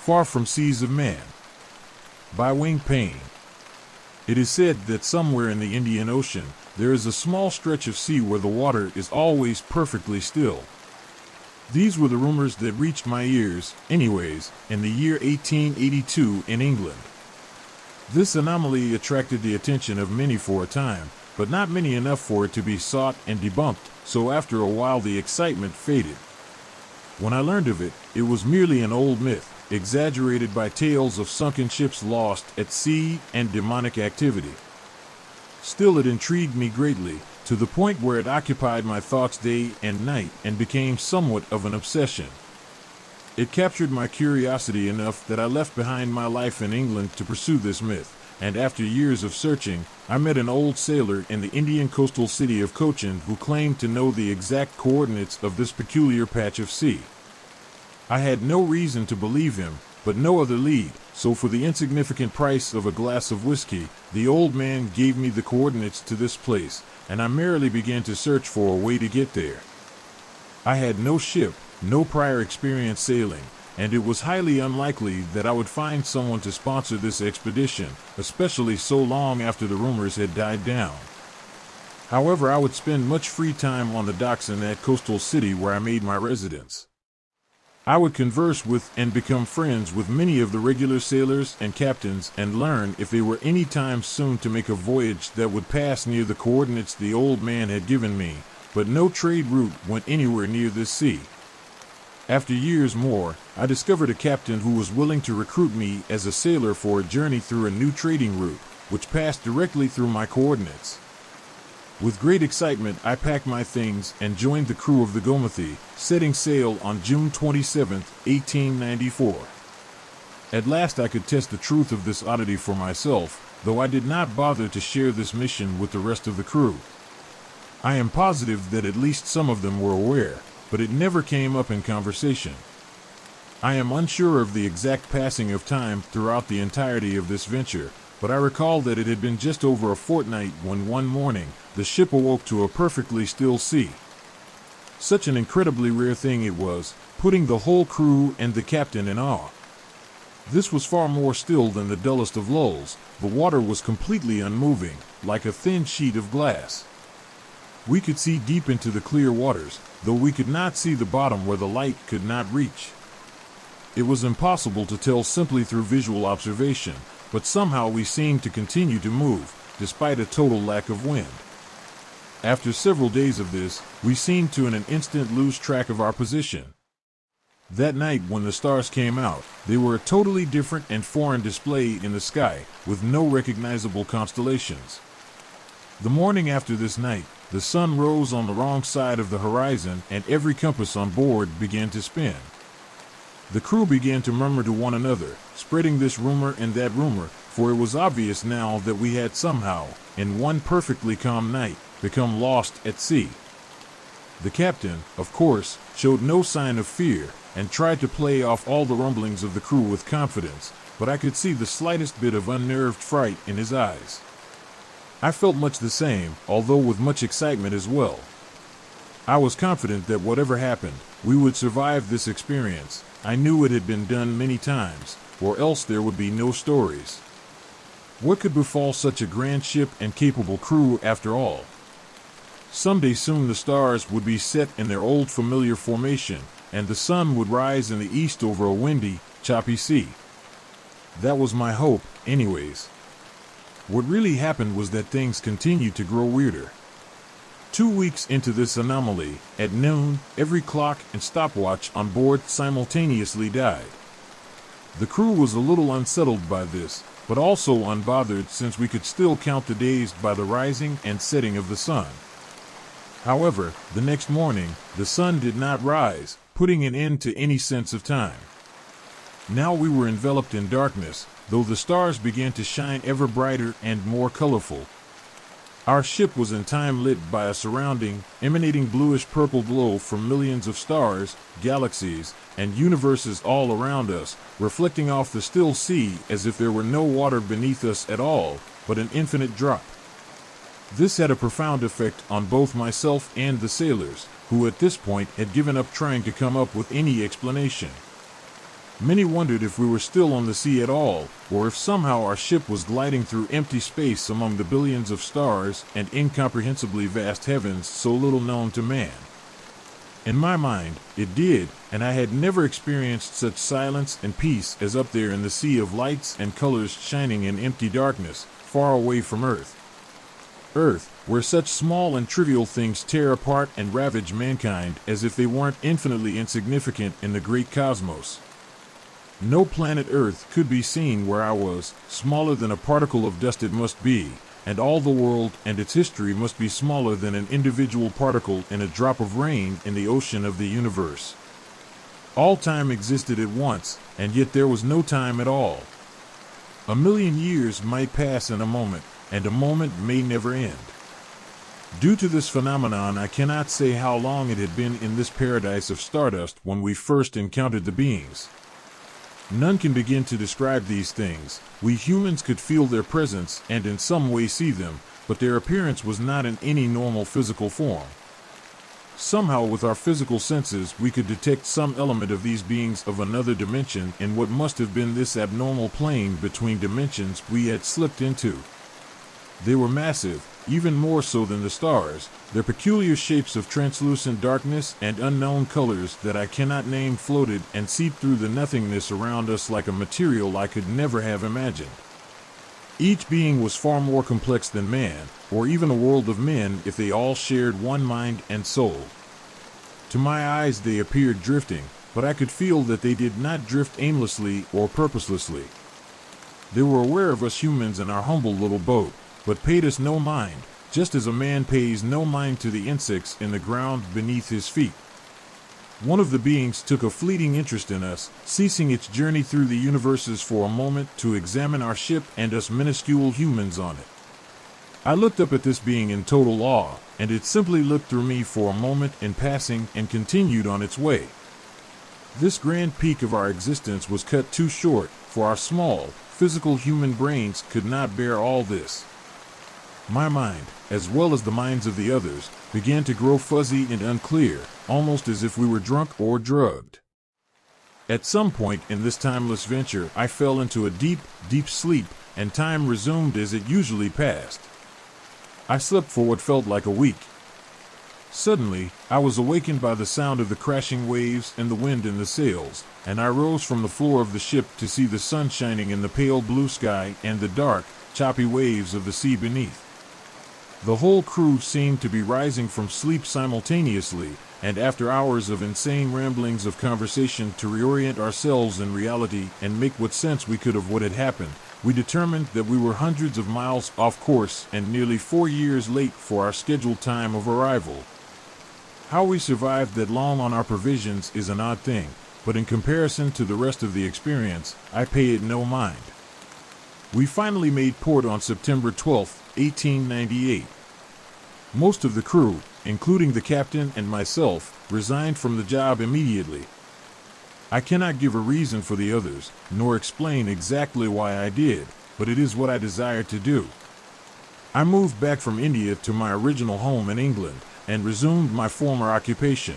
Far from Seas of Man, by WingedPayne. It is said that somewhere in the Indian Ocean, there is a small stretch of sea where the water is always perfectly still. These were the rumors that reached my ears, anyways, in the year 1882 in England. This anomaly attracted the attention of many for a time, but not many enough for it to be sought and debunked, so after a while the excitement faded. When I learned of it, it was merely an old myth, exaggerated by tales of sunken ships lost at sea and demonic activity. Still, it intrigued me greatly, to the point where it occupied my thoughts day and night and became somewhat of an obsession. It captured my curiosity enough that I left behind my life in England to pursue this myth, and after years of searching, I met an old sailor in the Indian coastal city of Cochin who claimed to know the exact coordinates of this peculiar patch of sea. I had no reason to believe him, but no other lead, so for the insignificant price of a glass of whiskey, the old man gave me the coordinates to this place, and I merrily began to search for a way to get there. I had no ship, no prior experience sailing, and it was highly unlikely that I would find someone to sponsor this expedition, especially so long after the rumors had died down. However, I would spend much free time on the docks in that coastal city where I made my residence. I would converse with and become friends with many of the regular sailors and captains and learn if they were any time soon to make a voyage that would pass near the coordinates the old man had given me, but no trade route went anywhere near this sea. After years more, I discovered a captain who was willing to recruit me as a sailor for a journey through a new trading route, which passed directly through my coordinates. With great excitement, I packed my things and joined the crew of the Gomathy, setting sail on June 27, 1894. At last I could test the truth of this oddity for myself, though I did not bother to share this mission with the rest of the crew. I am positive that at least some of them were aware, but it never came up in conversation. I am unsure of the exact passing of time throughout the entirety of this venture, but I recall that it had been just over a fortnight when one morning, the ship awoke to a perfectly still sea. Such an incredibly rare thing it was, putting the whole crew and the captain in awe. This was far more still than the dullest of lulls. The water was completely unmoving, like a thin sheet of glass. We could see deep into the clear waters, though we could not see the bottom where the light could not reach. It was impossible to tell simply through visual observation, but somehow we seemed to continue to move, despite a total lack of wind. After several days of this, we seemed to in an instant lose track of our position. That night when the stars came out, they were a totally different and foreign display in the sky, with no recognizable constellations. The morning after this night, the sun rose on the wrong side of the horizon and every compass on board began to spin. The crew began to murmur to one another, spreading this rumor and that rumor, for it was obvious now that we had somehow, in one perfectly calm night, become lost at sea. The captain, of course, showed no sign of fear, and tried to play off all the rumblings of the crew with confidence, but I could see the slightest bit of unnerved fright in his eyes. I felt much the same, although with much excitement as well. I was confident that whatever happened, we would survive this experience. I knew it had been done many times, or else there would be no stories. What could befall such a grand ship and capable crew after all? Someday soon the stars would be set in their old familiar formation, and the sun would rise in the east over a windy, choppy sea. That was my hope, anyways. What really happened was that things continued to grow weirder. 2 weeks into this anomaly, at noon, every clock and stopwatch on board simultaneously died. The crew was a little unsettled by this, but also unbothered since we could still count the days by the rising and setting of the sun. However, the next morning, the sun did not rise, putting an end to any sense of time. Now we were enveloped in darkness, though the stars began to shine ever brighter and more colorful. Our ship was in time lit by a surrounding, emanating bluish-purple glow from millions of stars, galaxies, and universes all around us, reflecting off the still sea as if there were no water beneath us at all, but an infinite drop. This had a profound effect on both myself and the sailors, who at this point had given up trying to come up with any explanation. Many wondered if we were still on the sea at all, or if somehow our ship was gliding through empty space among the billions of stars and incomprehensibly vast heavens so little known to man. In my mind, it did, and I had never experienced such silence and peace as up there in the sea of lights and colors shining in empty darkness, far away from Earth. Earth, where such small and trivial things tear apart and ravage mankind as if they weren't infinitely insignificant in the great cosmos. No planet Earth could be seen where I was, smaller than a particle of dust it must be, and all the world and its history must be smaller than an individual particle in a drop of rain in the ocean of the universe. All time existed at once, and yet there was no time at all. 1,000,000 years might pass in a moment, and a moment may never end. Due to this phenomenon, I cannot say how long it had been in this paradise of stardust when we first encountered the beings. None can begin to describe these things. We humans could feel their presence and in some way see them, but their appearance was not in any normal physical form. Somehow with our physical senses we could detect some element of these beings of another dimension in what must have been this abnormal plane between dimensions we had slipped into. They were massive, even more so than the stars, their peculiar shapes of translucent darkness and unknown colors that I cannot name floated and seeped through the nothingness around us like a material I could never have imagined. Each being was far more complex than man, or even a world of men if they all shared one mind and soul. To my eyes they appeared drifting, but I could feel that they did not drift aimlessly or purposelessly. They were aware of us humans in our humble little boat, but paid us no mind, just as a man pays no mind to the insects in the ground beneath his feet. One of the beings took a fleeting interest in us, ceasing its journey through the universes for a moment to examine our ship and us minuscule humans on it. I looked up at this being in total awe, and it simply looked through me for a moment in passing and continued on its way. This grand peak of our existence was cut too short, for our small, physical human brains could not bear all this. My mind, as well as the minds of the others, began to grow fuzzy and unclear, almost as if we were drunk or drugged. At some point in this timeless venture, I fell into a deep, deep sleep, and time resumed as it usually passed. I slept for what felt like a week. Suddenly, I was awakened by the sound of the crashing waves and the wind in the sails, and I rose from the floor of the ship to see the sun shining in the pale blue sky and the dark, choppy waves of the sea beneath. The whole crew seemed to be rising from sleep simultaneously, and after hours of insane ramblings of conversation to reorient ourselves in reality and make what sense we could of what had happened, we determined that we were hundreds of miles off course and nearly 4 years late for our scheduled time of arrival. How we survived that long on our provisions is an odd thing, but in comparison to the rest of the experience, I pay it no mind. We finally made port on September 12, 1898. Most of the crew, including the captain and myself, resigned from the job immediately. I cannot give a reason for the others, nor explain exactly why I did, but it is what I desired to do. I moved back from India to my original home in England, and resumed my former occupation.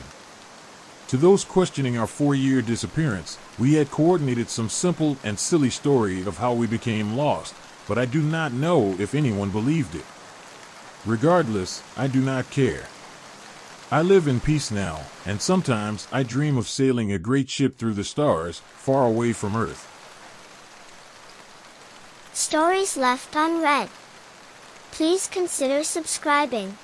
To those questioning our 4-year disappearance, we had coordinated some simple and silly story of how we became lost, but I do not know if anyone believed it. Regardless, I do not care. I live in peace now, and sometimes I dream of sailing a great ship through the stars, far away from Earth. Stories left unread. Please consider subscribing.